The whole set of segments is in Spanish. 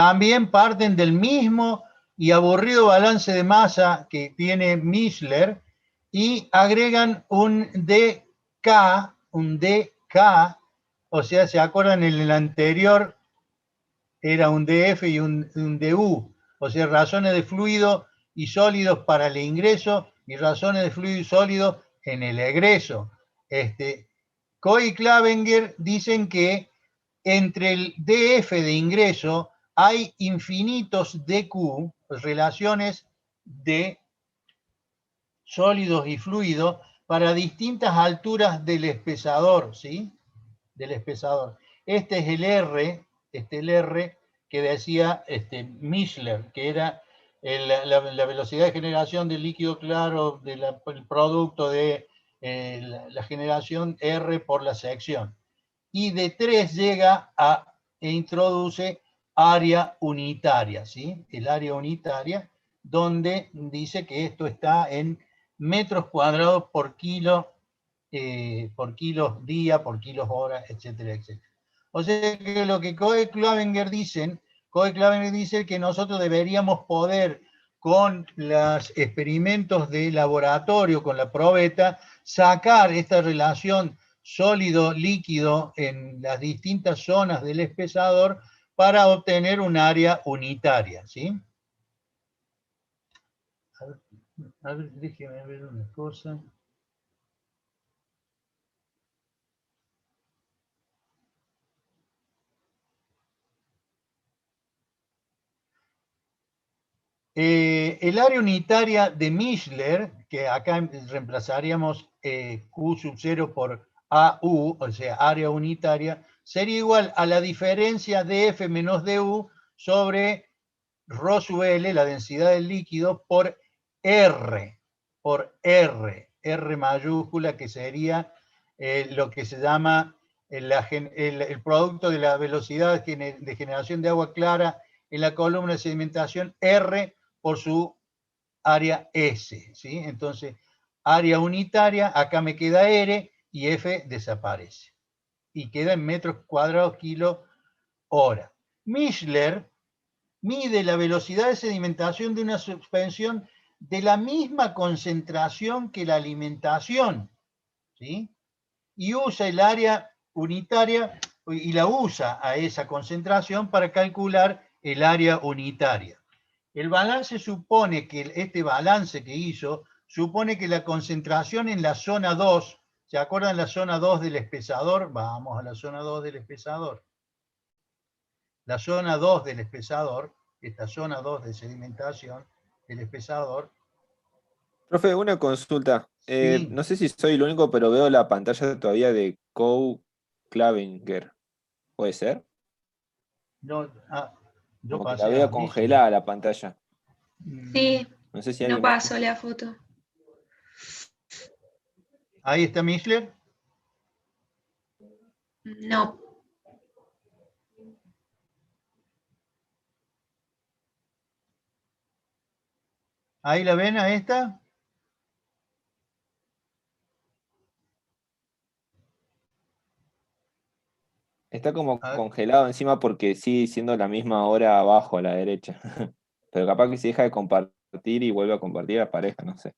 también parten del mismo y aburrido balance de masa que tiene Mishler y agregan un DK, o sea, ¿se acuerdan? En el anterior era un DF y un DU, o sea, razones de fluido y sólidos para el ingreso y razones de fluido y sólido en el egreso. Coe y Clavenger dicen que entre el DF de ingreso hay infinitos DQ, relaciones de sólidos y fluidos para distintas alturas del espesador, ¿sí? Del espesador. Este es el R que decía Mishler, que era la velocidad de generación del líquido claro del producto de la generación R por la sección. Y de 3 llega e introduce área unitaria, ¿sí? El área unitaria, donde dice que esto está en metros cuadrados por kilos día, por kilos hora, etcétera, etcétera. O sea que lo que Coe y Clavenger dice que nosotros deberíamos poder, con los experimentos de laboratorio, con la probeta, sacar esta relación sólido-líquido en las distintas zonas del espesador para obtener un área unitaria, ¿sí? A ver, déjeme ver una cosa. El área unitaria de Mishler, que acá reemplazaríamos Q sub 0 por AU, o sea, área unitaria, sería igual a la diferencia de F menos DU sobre Rho sub L, la densidad del líquido, por R mayúscula, que sería lo que se llama el producto de la velocidad de generación de agua clara en la columna de sedimentación, R por su área S, ¿sí? Entonces, área unitaria, acá me queda R y F desaparece. Y queda en metros cuadrados kilo hora. Mishler mide la velocidad de sedimentación de una suspensión de la misma concentración que la alimentación, ¿sí? Y usa el área unitaria y la usa a esa concentración para calcular el área unitaria. El balance supone que, este balance que hizo, supone que la concentración en la zona 2, ¿se acuerdan la zona 2 del espesador? Vamos a la zona 2 del espesador. La zona 2 del espesador, esta zona 2 de sedimentación, el espesador. Profe, una consulta. Sí. No sé si soy el único, pero veo la pantalla todavía de Coe Clavenger. ¿Puede ser? No, yo Como que la pasé a veo Mishler. congelada la pantalla. Sí, No sé si no alguien más. paso la foto. Ahí está Mishler. No. Ahí la ven a esta. Está como congelado encima porque sigue siendo la misma hora abajo a la derecha. Pero capaz que se deja de compartir y vuelve a compartir a pareja, no sé.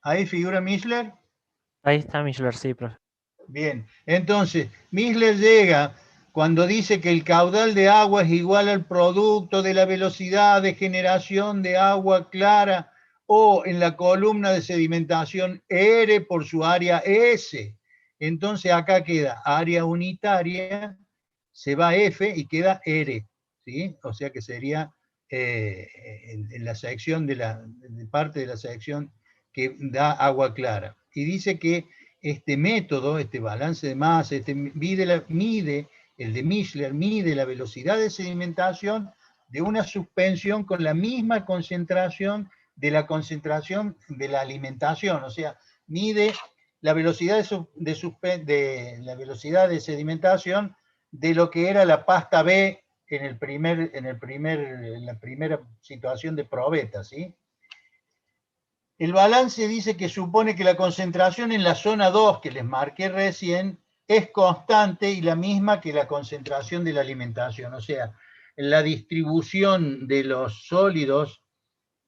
Ahí figura Mishler. Ahí está Mishler, sí, profe. Bien, entonces, Mishler llega cuando dice que el caudal de agua es igual al producto de la velocidad de generación de agua clara o en la columna de sedimentación R por su área S. Entonces acá queda área unitaria, se va F y queda R, ¿sí? O sea que sería en la sección de parte de la sección que da agua clara. Y dice que este método, este balance de masa, mide, el de Mishler, mide la velocidad de sedimentación de una suspensión con la misma concentración de la concentración de la alimentación, o sea, mide la velocidad la velocidad de sedimentación de lo que era la pasta B en la primera situación de probeta, ¿sí? El balance dice que supone que la concentración en la zona 2 que les marqué recién es constante y la misma que la concentración de la alimentación. O sea, la distribución de los sólidos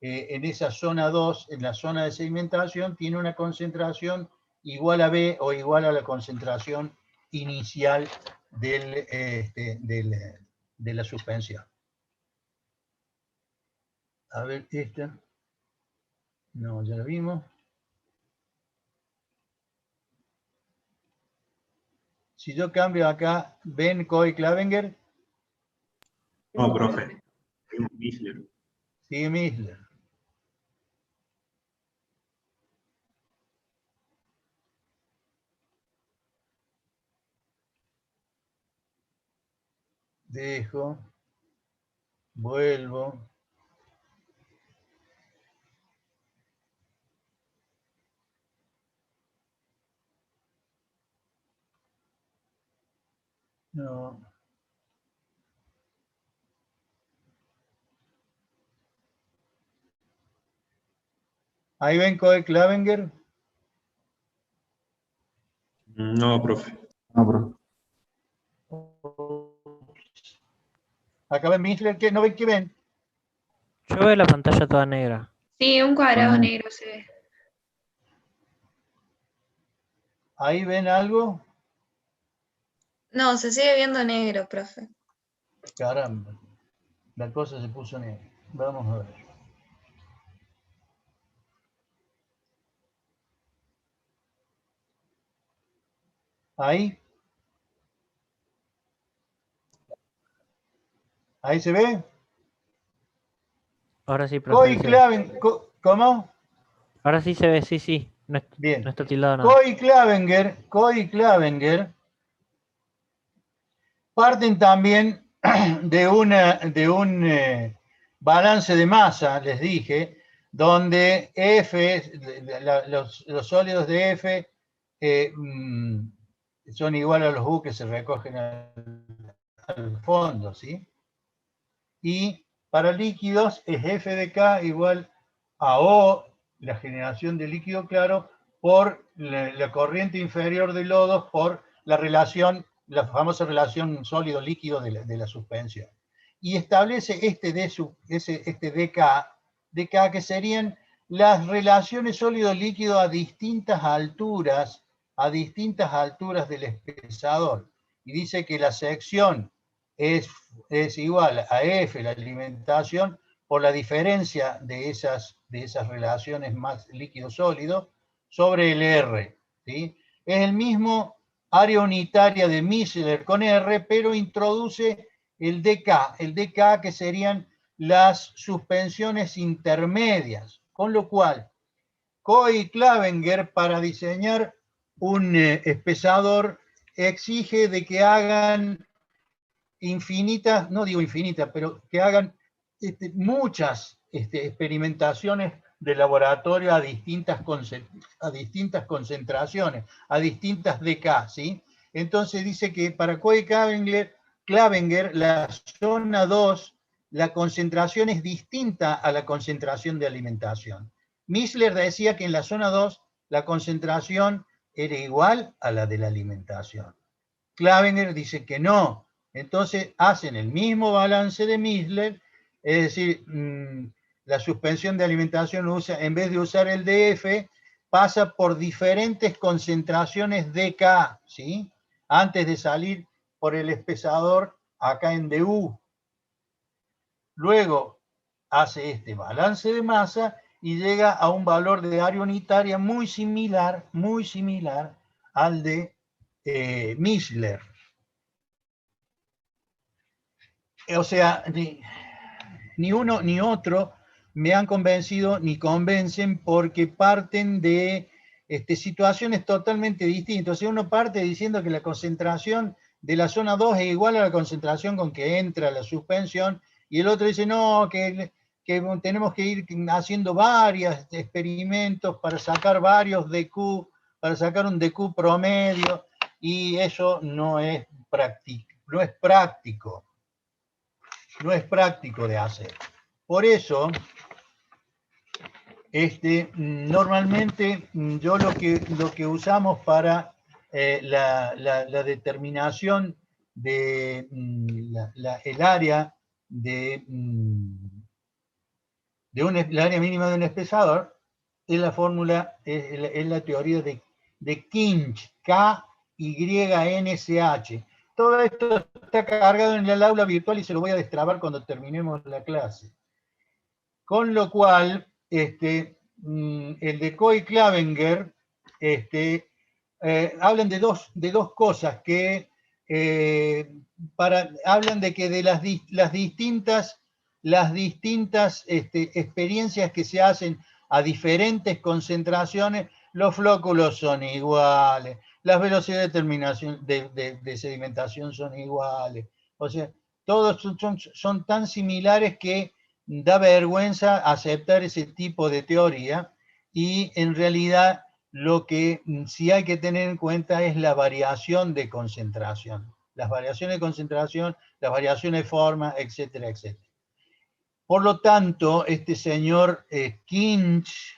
en esa zona 2, en la zona de sedimentación, tiene una concentración igual a B o igual a la concentración inicial de la suspensión. A ver, esta. No, ya la vimos. Si yo cambio acá, ¿ven Coy-Clavenger? No, profe. Mishler. Sí, Mishler. Dejo. Vuelvo. No. ¿Ahí ven Coy-Clavenger? No, profe. No, profe. Acá ven Mishler, ¿qué? ¿No ven qué ven? Yo veo la pantalla toda negra. Sí, un cuadrado negro se ve. ¿Ahí ven algo? No, se sigue viendo negro, profe. Caramba, la cosa se puso negra. Vamos a ver. ¿Ahí? ¿Ahí se ve? Ahora sí, profe. Coy-Clavenger, ¿cómo? Ahora sí se ve, sí, sí. No, Bien. no está tildado nada. Coy-Clavenger parten también de un balance de masa, les dije, donde F, los sólidos de F son iguales a los U que se recogen al fondo, ¿sí? Y para líquidos es F de K igual a O, la generación de líquido claro, por la corriente inferior de lodos por la relación, la famosa relación sólido-líquido de la suspensión. Y establece este DK, que serían las relaciones sólido-líquido a distintas alturas del espesador. Y dice que la sección es igual a F, la alimentación, por la diferencia de esas relaciones más líquido-sólido sobre el R. ¿Sí? Es el mismo área unitaria de Mishler con R, pero introduce el DK que serían las suspensiones intermedias, con lo cual Coy-Clavenger para diseñar un espesador exige de que hagan infinitas, no digo infinitas, pero que hagan muchas experimentaciones de laboratorio a distintas concentraciones, a distintas DK, ¿sí? Entonces dice que para Coy-Clavenger, la zona 2, la concentración es distinta a la concentración de alimentación. Mishler decía que en la zona 2 la concentración era igual a la de la alimentación. Clavenger dice que no. Entonces hacen el mismo balance de Mishler, es decir, la suspensión de alimentación usa, en vez de usar el DF, pasa por diferentes concentraciones DK, ¿sí? Antes de salir por el espesador acá en DU. Luego hace este balance de masa y llega a un valor de área unitaria muy similar al de Mishler. O sea, ni uno ni otro me han convencido ni convencen porque parten de situaciones totalmente distintas. O sea, uno parte diciendo que la concentración de la zona 2 es igual a la concentración con que entra la suspensión, y el otro dice, no, que tenemos que ir haciendo varios experimentos para sacar varios DQ, para sacar un DQ promedio, y eso no es práctico. No es práctico de hacer. Por eso, normalmente yo lo que usamos para la determinación de el área el área mínima de un espesador es la fórmula, es la teoría de Kinch, K-Y-N-C-H. Todo esto está cargado en el aula virtual y se lo voy a destrabar cuando terminemos la clase. Con lo cual, el de Coy-Clavenger hablan de dos cosas que hablan de que de las distintas experiencias que se hacen a diferentes concentraciones, los flóculos son iguales, las velocidades de sedimentación son iguales. O sea, todos son tan similares que da vergüenza aceptar ese tipo de teoría, y en realidad lo que sí hay que tener en cuenta es la variación de concentración. Las variaciones de concentración, las variaciones de forma, etcétera, etcétera. Por lo tanto, este señor Kinch,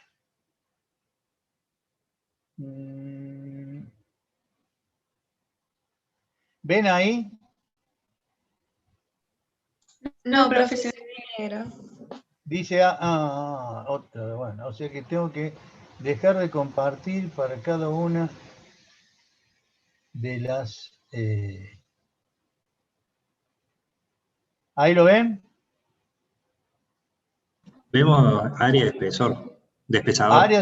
¿ven ahí? No, profe, se ve negro. Dice, otra, bueno, o sea que tengo que dejar de compartir para cada una de las... ¿Ahí lo ven? Vemos área de espesor, de espesador. Área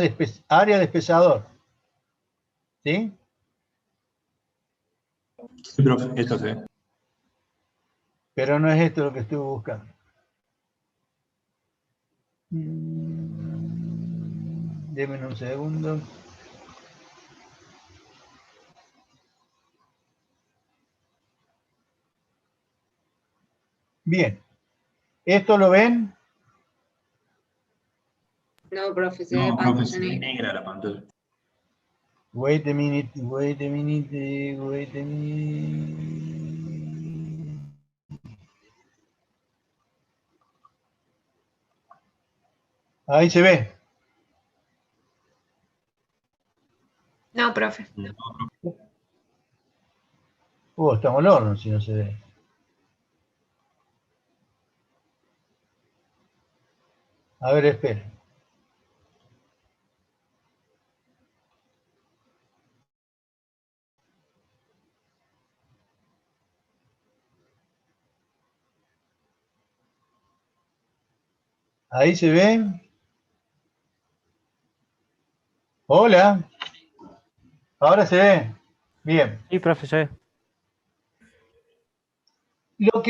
de espesador. ¿Sí? Sí, profe, esto se ve. Pero no es esto lo que estoy buscando. Denme un segundo. Bien. ¿Esto lo ven? No, profe, se ve No, profe, pantalla se ve negra. negra la pantalla. Wait a minute. Ahí se ve. No, profe. No, Estamos al horno si no se ve. A ver, esperen. Ahí se ve. Hola. Ahora se ve. Bien. Sí, profe, se ve. Lo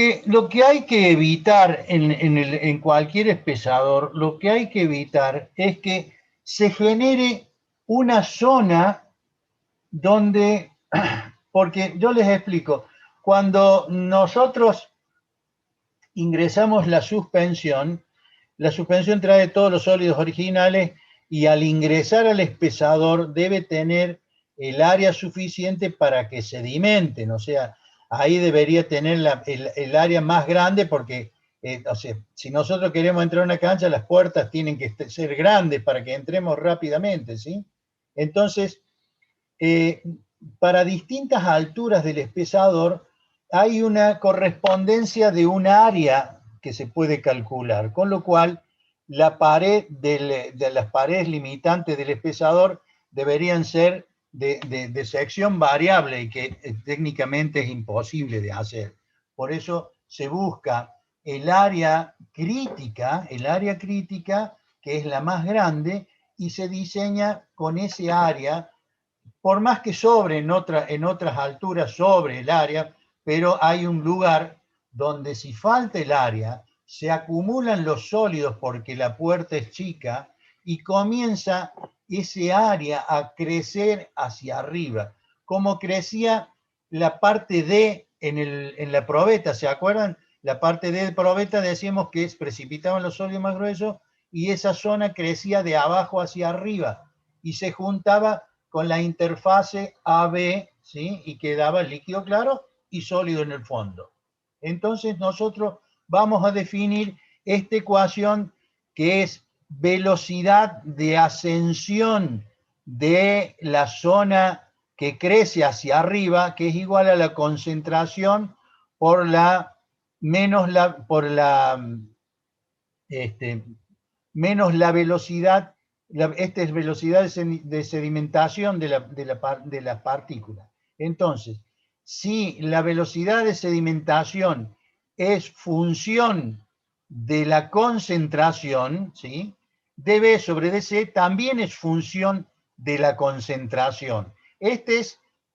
que hay que evitar en cualquier espesador, lo que hay que evitar es que se genere una zona donde, porque yo les explico, cuando nosotros ingresamos la suspensión trae todos los sólidos originales y al ingresar al espesador debe tener el área suficiente para que sedimenten, o sea, ahí debería tener el área más grande porque, o sea, si nosotros queremos entrar a una cancha, las puertas tienen que ser grandes para que entremos rápidamente, ¿sí? Entonces, para distintas alturas del espesador hay una correspondencia de un área que se puede calcular, con lo cual la pared de las paredes limitantes del espesador deberían ser de sección variable y que técnicamente es imposible de hacer. Por eso se busca el área crítica, que es la más grande, y se diseña con ese área, por más que sobre en otras alturas sobre el área, pero hay un lugar donde si falta el área, se acumulan los sólidos porque la puerta es chica y comienza ese área a crecer hacia arriba, como crecía la parte D en la probeta, ¿se acuerdan? La parte D de probeta decíamos que precipitaban los sólidos más gruesos y esa zona crecía de abajo hacia arriba y se juntaba con la interfase AB, ¿sí? Y quedaba líquido claro y sólido en el fondo. Entonces nosotros vamos a definir esta ecuación que es velocidad de ascensión de la zona que crece hacia arriba, que es igual a la concentración por la menos menos la velocidad, esta es velocidad de sedimentación de las partículas. Entonces, si la velocidad de sedimentación es función de la concentración, ¿sí? dB sobre dC también es función de la concentración.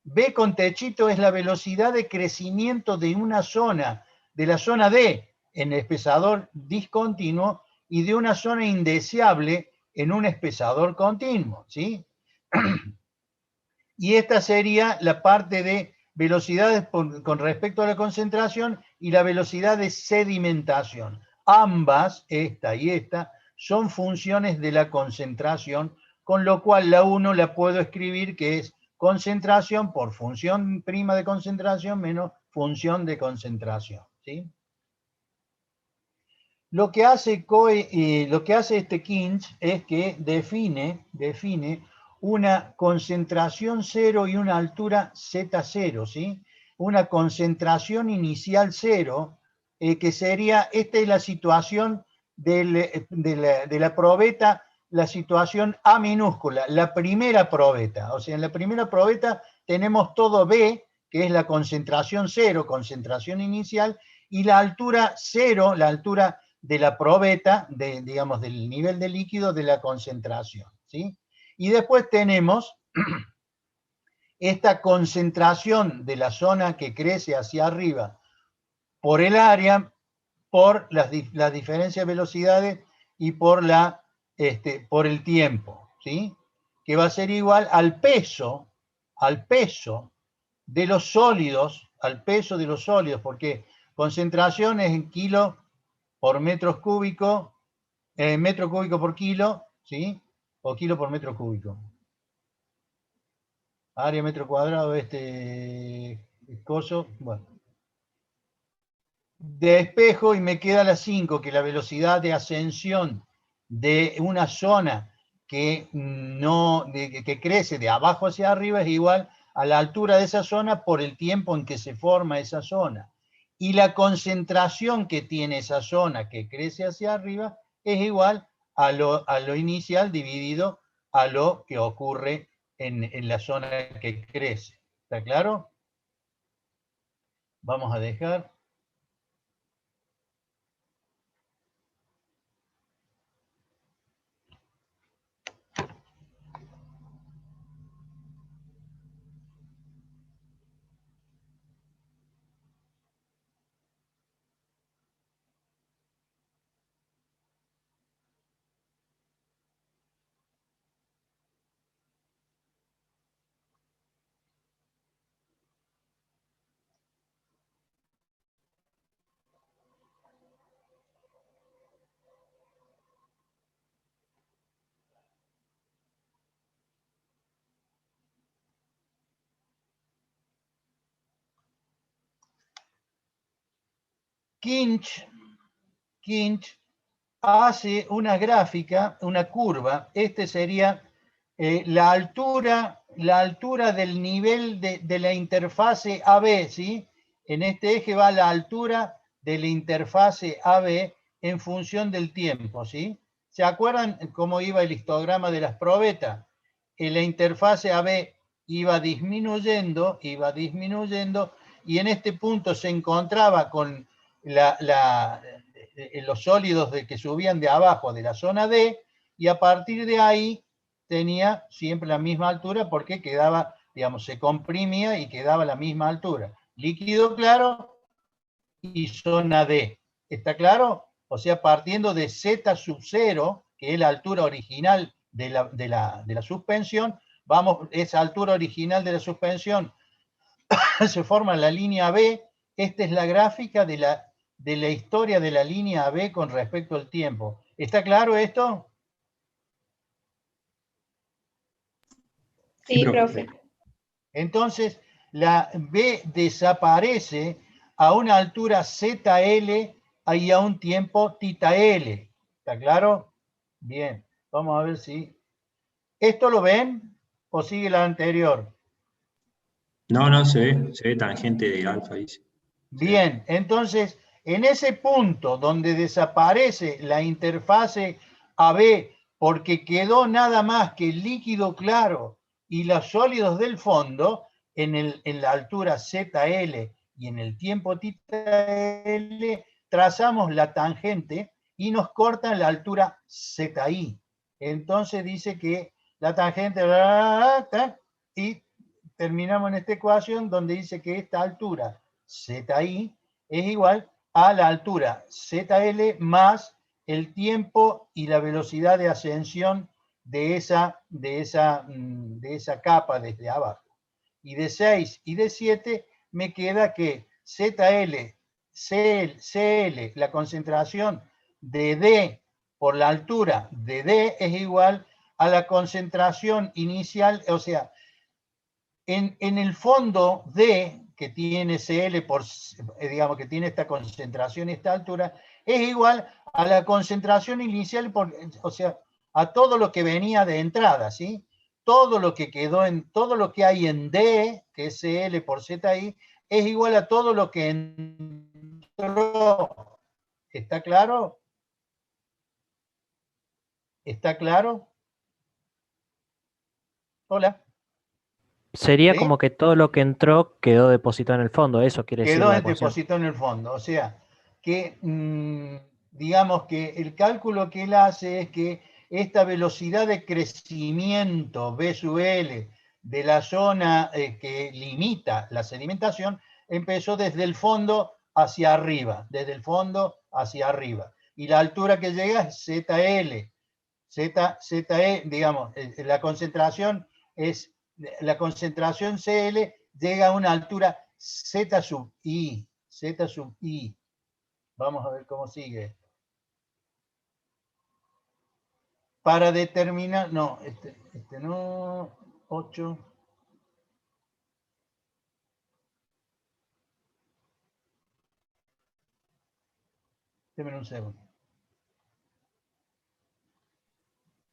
B con techito es la velocidad de crecimiento de una zona, de la zona D en espesador discontinuo y de una zona indeseable en un espesador continuo, ¿sí? Y esta sería la parte de velocidades con respecto a la concentración y la velocidad de sedimentación. Ambas, esta y esta, son funciones de la concentración, con lo cual la 1 la puedo escribir que es concentración por función prima de concentración menos función de concentración, ¿sí? Lo que hace este Kinch es que define una concentración cero y una altura Z0, ¿sí? Una concentración inicial cero, que sería, esta es la situación de la probeta, la situación A minúscula, la primera probeta. O sea, en la primera probeta tenemos todo B, que es la concentración cero, concentración inicial, y la altura cero, la altura de la probeta, digamos, del nivel de líquido de la concentración, ¿sí? Y después tenemos esta concentración de la zona que crece hacia arriba por el área, por las diferencias de velocidades y por el tiempo, ¿sí? Que va a ser igual al peso de los sólidos, porque concentración es en kilo por metros cúbicos, metro cúbico por kilo, ¿sí? O kilo por metro cúbico. Área metro cuadrado, coso, bueno. Despejo y me queda la 5, que la velocidad de ascensión de una zona que crece de abajo hacia arriba es igual a la altura de esa zona por el tiempo en que se forma esa zona. Y la concentración que tiene esa zona que crece hacia arriba es igual a lo inicial dividido a lo que ocurre en la zona que crece. ¿Está claro? Vamos a dejar. Kinch hace una gráfica, una curva. Este sería la altura del nivel de la interfase AB, ¿sí? En este eje va la altura de la interfase AB en función del tiempo, ¿sí? ¿Se acuerdan cómo iba el histograma de las probetas? La interfase AB iba disminuyendo, y en este punto se encontraba con los sólidos que subían de abajo de la zona D, y a partir de ahí tenía siempre la misma altura porque quedaba, digamos, se comprimía y quedaba la misma altura. Líquido claro y zona D. ¿Está claro? O sea, partiendo de Z sub 0, que es la altura original de la suspensión, esa altura original de la suspensión se forma la línea B. Esta es la gráfica de la historia de la línea B con respecto al tiempo. ¿Está claro esto? Sí, profe. Entonces, la B desaparece a una altura ZL y a un tiempo θL. ¿Está claro? Bien, vamos a ver si... ¿Esto lo ven o sigue la anterior? No, se ve tangente de alfa, dice. Bien, entonces En ese punto donde desaparece la interfase AB porque quedó nada más que el líquido claro y los sólidos del fondo, en la altura ZL y en el tiempo θL, trazamos la tangente y nos cortan la altura ZI. Entonces dice que la tangente, y terminamos en esta ecuación donde dice que esta altura ZI es igual a la altura ZL más el tiempo y la velocidad de ascensión de esa capa desde abajo. Y de 6 y de 7 me queda que ZL, CL, la concentración de D por la altura de D es igual a la concentración inicial, o sea, en el fondo D, que tiene CL por, digamos, que tiene esta concentración y esta altura, es igual a la concentración inicial, o sea, a todo lo que venía de entrada, ¿sí? Todo lo que quedó todo lo que hay en D, que es CL por ZI, es igual a todo lo que entró. ¿Está claro? ¿Está claro? Hola. Sería ¿Sí? como que todo lo que entró quedó depositado en el fondo, eso quiere decir Quedó la ecuación. depositado en el fondo. O sea, que digamos que el cálculo que él hace es que esta velocidad de crecimiento B sub L de la zona que limita la sedimentación empezó desde el fondo hacia arriba, desde el fondo hacia arriba. Y la altura que llega es ZL. ZE, digamos, la concentración CL llega a una altura Z sub I. Vamos a ver cómo sigue. Para determinar, no, este no, 8. Déjenme un segundo.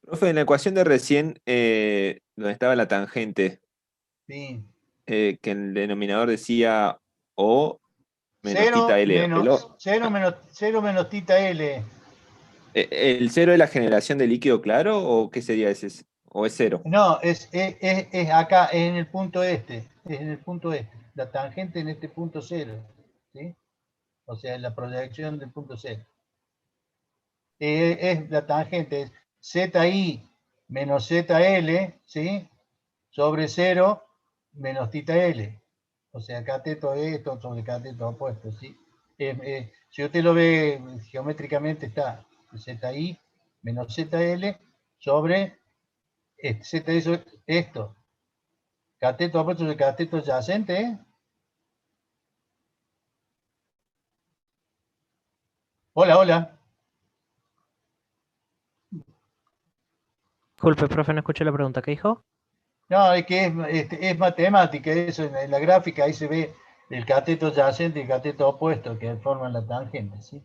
Profe, en la ecuación de recién, donde estaba la tangente, Sí. que el denominador decía O menos 0 tita L. menos, 0 menos tita L. ¿El cero es la generación de líquido claro o qué sería ese? ¿O es cero? No, es acá, es en el punto este. Es en el punto este. La tangente en este punto 0. ¿Sí? O sea, en la proyección del punto 0. Es la tangente, es ZI menos ZL, ¿sí? Sobre 0 menos tita L. O sea, cateto esto sobre cateto opuesto, ¿sí? Si usted lo ve geométricamente, está ZI menos ZL sobre ZI sobre esto. Cateto opuesto sobre cateto adyacente, ¿eh? Hola, hola. Disculpe, profe, no escuché la pregunta. ¿Qué dijo? No, es que es matemática, eso en la gráfica, ahí se ve el cateto adyacente y el cateto opuesto que forman la tangente, ¿sí?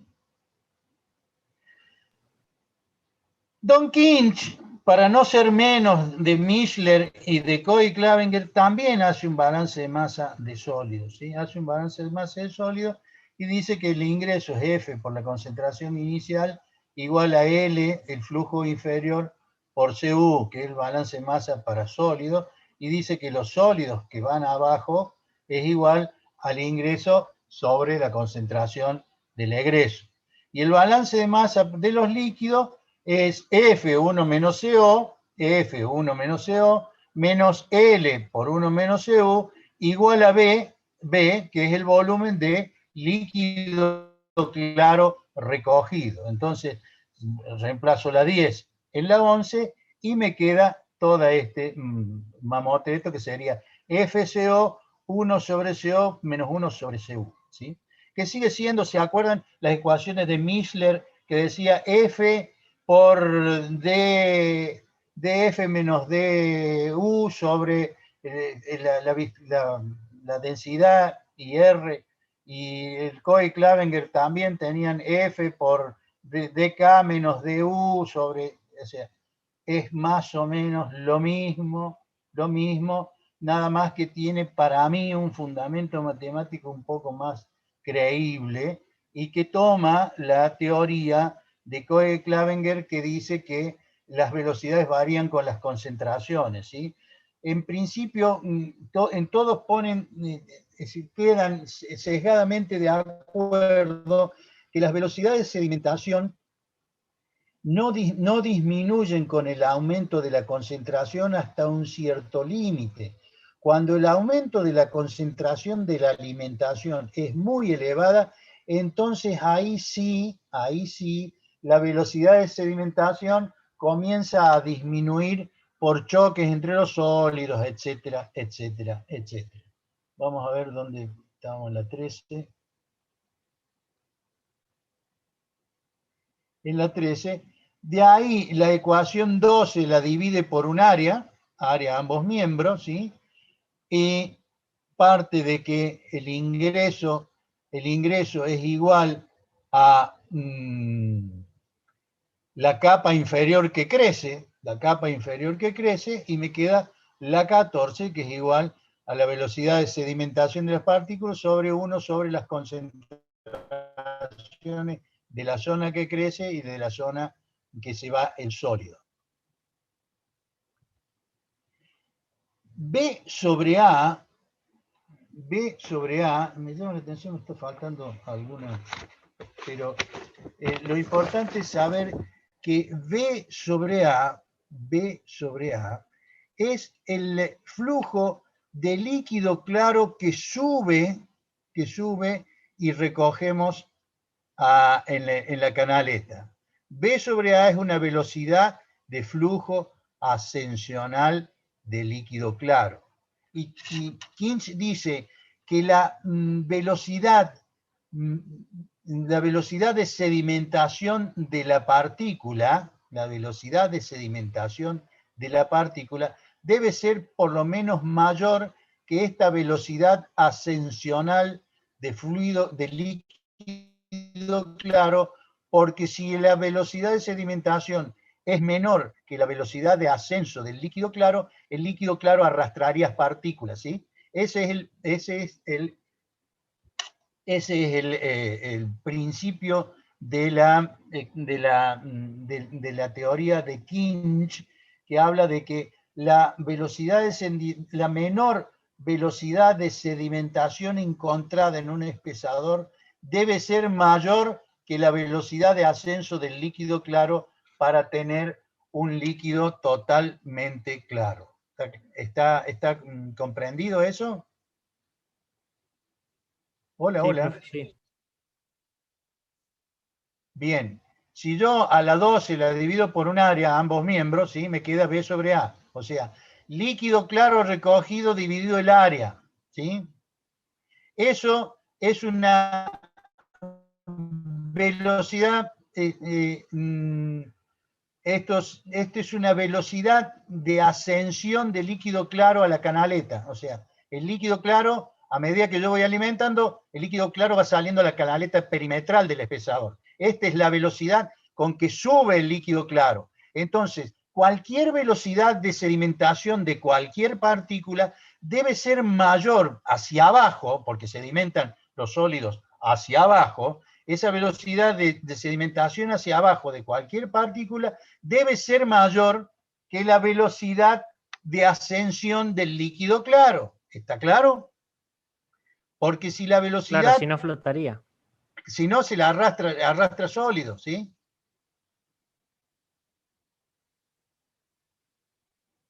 Don Kinch, para no ser menos de Mischler y de Coy-Clavenger, también hace un balance de masa de sólidos, ¿sí? Hace un balance de masa de sólidos y dice que el ingreso es F por la concentración inicial igual a L, el flujo inferior, por CU, que es el balance de masa para sólidos, y dice que los sólidos que van abajo es igual al ingreso sobre la concentración del egreso. Y el balance de masa de los líquidos es F1 menos CO, F1 menos CO, menos L por 1 menos CO, igual a B, que es el volumen de líquido claro recogido. Entonces, reemplazo la 10 en la 11 y me queda toda este mamoteto que sería FCO 1 sobre CO menos 1 sobre CU, ¿sí? Que sigue siendo, ¿se acuerdan las ecuaciones de Mischler que decía F por df menos du sobre la densidad y R, y el Coy-Clavenger también tenían F por dk menos du sobre, o sea, es más o menos lo mismo, nada más que tiene para mí un fundamento matemático un poco más creíble, y que toma la teoría de Coe-Clavenger que dice que las velocidades varían con las concentraciones, ¿sí? En principio, en todos ponen, quedan sesgadamente de acuerdo que las velocidades de sedimentación no disminuyen con el aumento de la concentración hasta un cierto límite. Cuando el aumento de la concentración de la alimentación es muy elevada, entonces ahí sí, la velocidad de sedimentación comienza a disminuir por choques entre los sólidos, etcétera, etcétera, etcétera. Vamos a ver dónde estamos en la 13. En la 13, de ahí la ecuación 12 la divide por un área ambos miembros, ¿sí? Y parte de que el ingreso es igual a la capa inferior que crece, y me queda la 14, que es igual a la velocidad de sedimentación de las partículas sobre 1 sobre las concentraciones de la zona que crece y de la zona que se va el sólido. B sobre A, me llama la atención, me está faltando alguna, pero lo importante es saber que B sobre A es el flujo de líquido claro que sube y recogemos en la canaleta. B sobre A es una velocidad de flujo ascensional de líquido claro. Y Kinch dice que la velocidad de sedimentación de la partícula, debe ser por lo menos mayor que esta velocidad ascensional de fluido, de líquido claro, porque si la velocidad de sedimentación es menor que la velocidad de ascenso del líquido claro, el líquido claro arrastraría partículas, ¿sí? Ese es el principio de la teoría de Kinch, que habla de que la menor velocidad de sedimentación encontrada en un espesador debe ser mayor que la velocidad de ascenso del líquido claro para tener un líquido totalmente claro. ¿Está comprendido eso? Hola, Sí, hola. profe, sí. Bien, si yo a la 12 la divido por un área, ambos miembros, ¿sí? Me queda B sobre A. O sea, líquido claro recogido dividido el área, ¿sí? Eso es una velocidad, esto es una velocidad de ascensión de líquido claro a la canaleta. O sea, el líquido claro, a medida que yo voy alimentando, el líquido claro va saliendo a la canaleta perimetral del espesador. Esta es la velocidad con que sube el líquido claro. Entonces, cualquier velocidad de sedimentación de cualquier partícula debe ser mayor hacia abajo, porque sedimentan los sólidos hacia abajo. Esa velocidad de sedimentación hacia abajo de cualquier partícula debe ser mayor que la velocidad de ascensión del líquido claro. ¿Está claro? Porque si la velocidad... Claro, si no flotaría. Si no, se la arrastra sólido, ¿sí?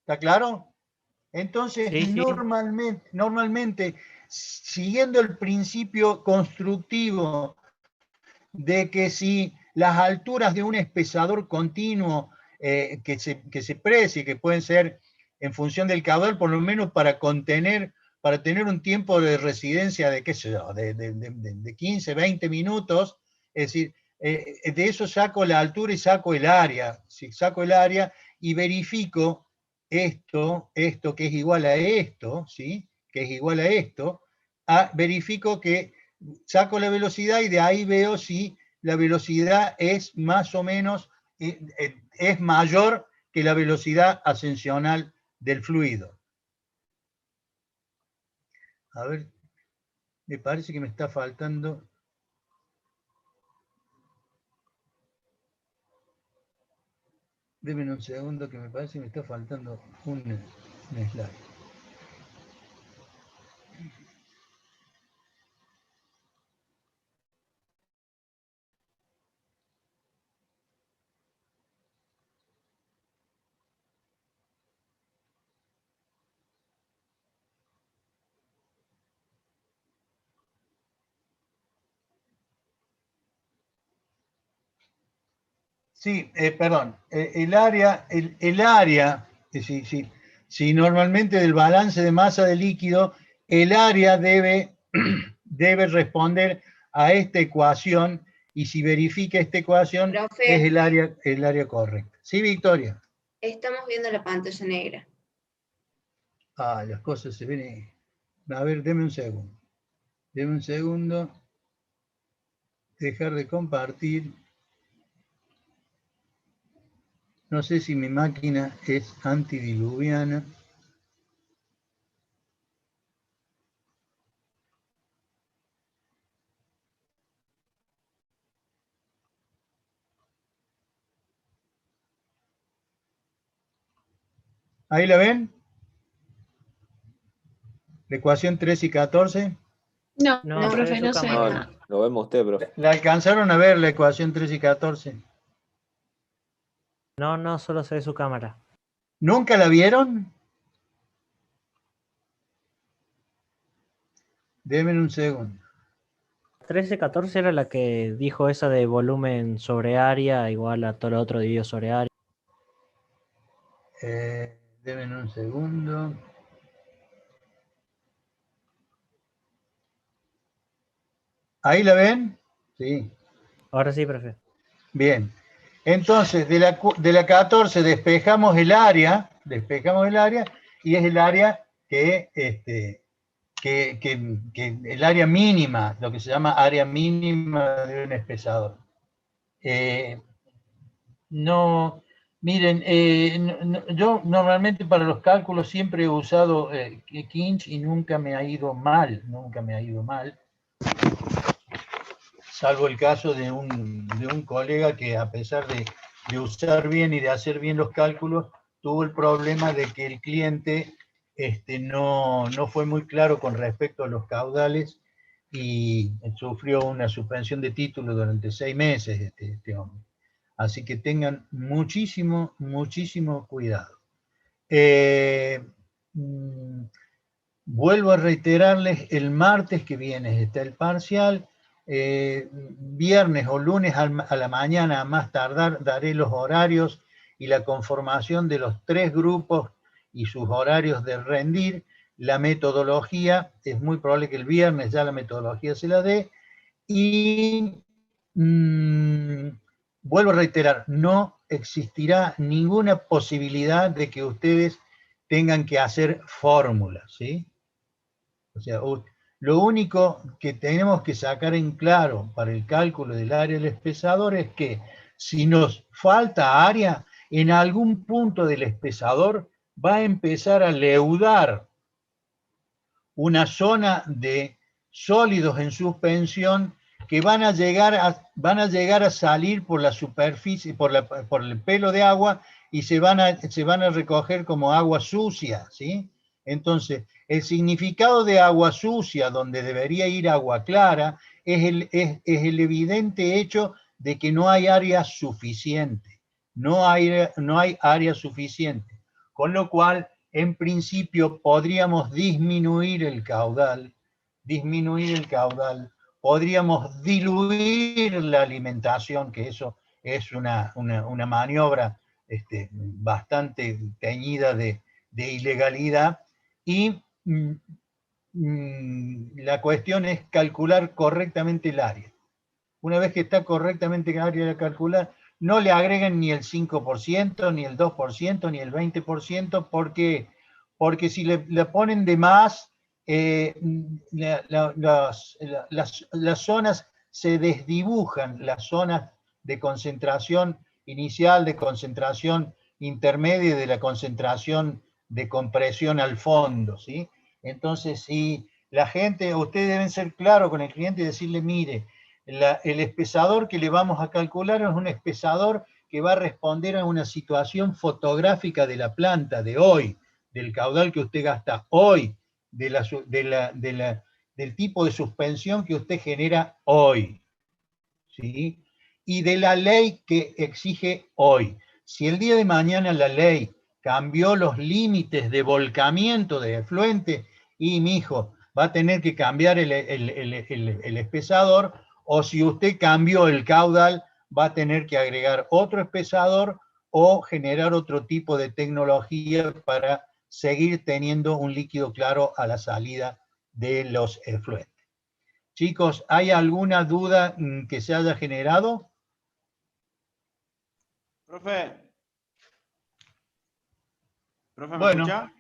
¿Está claro? Entonces, Sí, sí. normalmente, siguiendo el principio constructivo de que si las alturas de un espesador continuo que se precie, que pueden ser en función del caudal, por lo menos para tener un tiempo de residencia de, qué sé yo, de 15, 20 minutos, es decir, de eso saco la altura y saco el área. Si saco el área y verifico esto que es igual a esto, ¿sí? Que es igual a esto, verifico que saco la velocidad y de ahí veo si la velocidad es más o menos, es mayor que la velocidad ascensional del fluido. A ver, me parece que me está faltando. Denme un segundo que me parece que me está faltando un slide. Sí, perdón, el área, si normalmente del balance de masa de líquido, el área debe responder a esta ecuación, y si verifica esta ecuación, Profe. es el área correcta. ¿Sí, Victoria? Estamos viendo la pantalla negra. Ah, las cosas se ven. A ver, deme un segundo. Deme un segundo. Dejar de compartir. No sé si mi máquina es antidiluviana. ¿Ahí la ven? ¿La ecuación 3 y 14? No, No, profe, no se ve No, nada. lo vemos usted, profe. ¿La alcanzaron a ver la ecuación 3 y 14? No, no, solo se ve su cámara. ¿Nunca la vieron? Denme un segundo. 13-14 era la que dijo esa de volumen sobre área igual a todo lo otro dividido sobre área. Denme un segundo. ¿Ahí la ven? Sí. Ahora sí, profe. Bien. Entonces, de la 14 despejamos el área, y es el área que el área mínima, lo que se llama área mínima de un espesador. No, miren, yo normalmente para los cálculos siempre he usado Kinch y nunca me ha ido mal, salvo el caso de un colega que, a pesar de usar bien y de hacer bien los cálculos, tuvo el problema de que el cliente no fue muy claro con respecto a los caudales y sufrió una suspensión de título durante 6 meses este hombre. Así que tengan muchísimo cuidado. Vuelvo a reiterarles, el martes que viene está el parcial. Viernes o lunes a la mañana, a más tardar, daré los horarios y la conformación de los 3 grupos y sus horarios de rendir. La metodología, es muy probable que el viernes ya la metodología se la dé. Y vuelvo a reiterar, no existirá ninguna posibilidad de que ustedes tengan que hacer fórmulas, ¿sí? O sea, lo único que tenemos que sacar en claro para el cálculo del área del espesador es que si nos falta área, en algún punto del espesador va a empezar a leudar una zona de sólidos en suspensión que van a llegar a salir por la superficie, por el pelo de agua, y se van a recoger como agua sucia, ¿sí? Entonces, el significado de agua sucia, donde debería ir agua clara, es el evidente hecho de que no hay área suficiente. No hay área suficiente. Con lo cual, en principio, podríamos disminuir el caudal, podríamos diluir la alimentación, que eso es una maniobra bastante teñida de ilegalidad, y la cuestión es calcular correctamente el área. Una vez que está correctamente el área de calcular, no le agreguen ni el 5%, ni el 2%, ni el 20%, porque si le ponen de más, las zonas se desdibujan, las zonas de concentración inicial, de concentración intermedia y de la concentración de compresión al fondo, ¿sí? Entonces, si la gente, ustedes deben ser claros con el cliente y decirle, mire, el espesador que le vamos a calcular es un espesador que va a responder a una situación fotográfica de la planta de hoy, del caudal que usted gasta hoy, del tipo de suspensión que usted genera hoy, ¿sí? Y de la ley que exige hoy. Si el día de mañana la ley cambió los límites de volcamiento de efluente, y mi hijo va a tener que cambiar el espesador, o si usted cambió el caudal, va a tener que agregar otro espesador o generar otro tipo de tecnología para seguir teniendo un líquido claro a la salida de los efluentes. Chicos, ¿hay alguna duda que se haya generado? Profe, ¿me Bueno, escucha?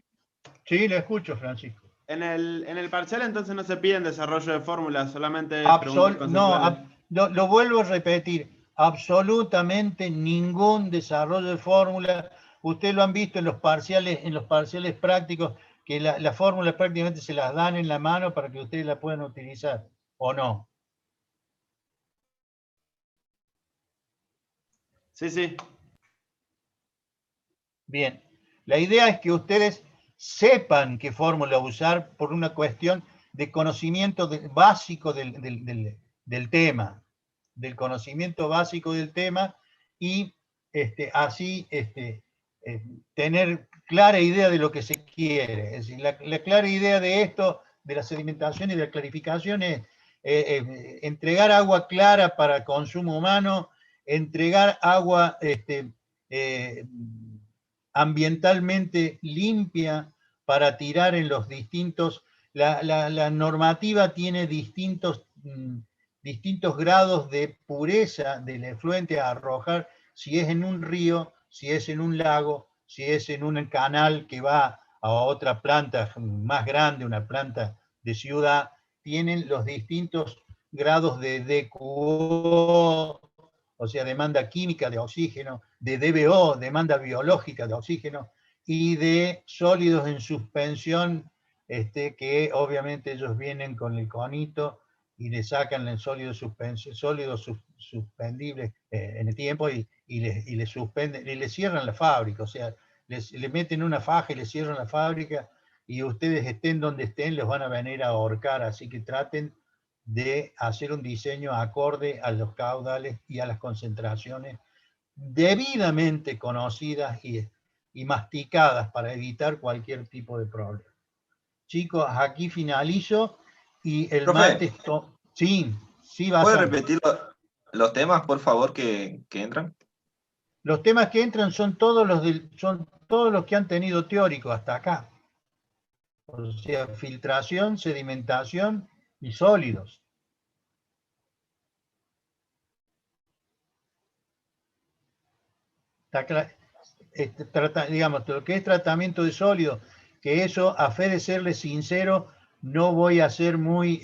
Sí, le escucho, Francisco. En el parcial entonces no se piden desarrollo de fórmulas, solamente preguntas conceptuales. No, lo vuelvo a repetir, absolutamente ningún desarrollo de fórmula. Ustedes lo han visto en los parciales prácticos, que las fórmulas prácticamente se las dan en la mano para que ustedes la puedan utilizar, ¿o no? Sí, sí. Bien, la idea es que ustedes sepan qué fórmula usar por una cuestión de conocimiento básico del tema, del conocimiento básico del tema, y así tener clara idea de lo que se quiere. Es decir, la clara idea de esto, de la sedimentación y de la clarificación, es entregar agua clara para consumo humano, entregar agua ambientalmente limpia para tirar en los distintos. La normativa tiene distintos grados de pureza del efluente a arrojar, si es en un río, si es en un lago, si es en un canal que va a otra planta más grande, una planta de ciudad. Tienen los distintos grados de DQO, o sea, demanda química de oxígeno, de DBO, demanda biológica de oxígeno, y de sólidos en suspensión, que obviamente ellos vienen con el conito y le sacan el sólido suspendible en el tiempo y le suspenden, y le cierran la fábrica, o sea, le meten una faja y le cierran la fábrica, y ustedes estén donde estén, les van a venir a ahorcar, así que traten de hacer un diseño acorde a los caudales y a las concentraciones debidamente conocidas y masticadas para evitar cualquier tipo de problema. Chicos, aquí finalizo y el Profe, martes... Sí, va a ¿puede ser. repetir los temas, por favor, que entran? Los temas que entran son todos los que han tenido teórico hasta acá. O sea, filtración, sedimentación y sólidos. Digamos, lo que es tratamiento de sólidos, que eso, a fe de serles sincero, no voy a ser muy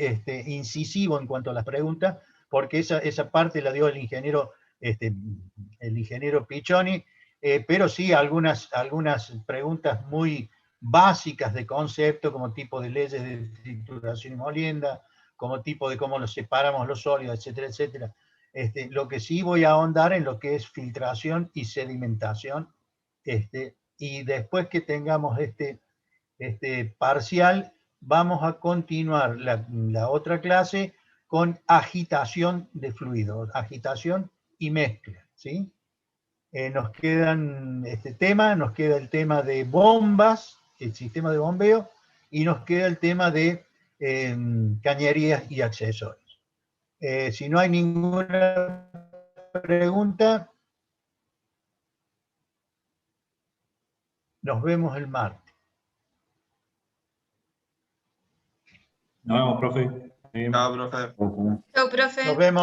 incisivo en cuanto a las preguntas, porque esa parte la dio el ingeniero Piccioni, pero sí algunas preguntas muy básicas de concepto, como tipo de leyes de trituración y molienda, como tipo de cómo los separamos los sólidos, etcétera, etcétera. Lo que sí voy a ahondar en lo que es filtración y sedimentación, y después que tengamos este parcial, vamos a continuar la otra clase con agitación de fluidos, agitación y mezcla, ¿sí? Nos quedan nos queda el tema de bombas, el sistema de bombeo, y nos queda el tema de cañerías y accesorios. Si no hay ninguna pregunta, nos vemos el martes. Nos vemos, profe. Chao, profe. Chau, profe. Nos vemos.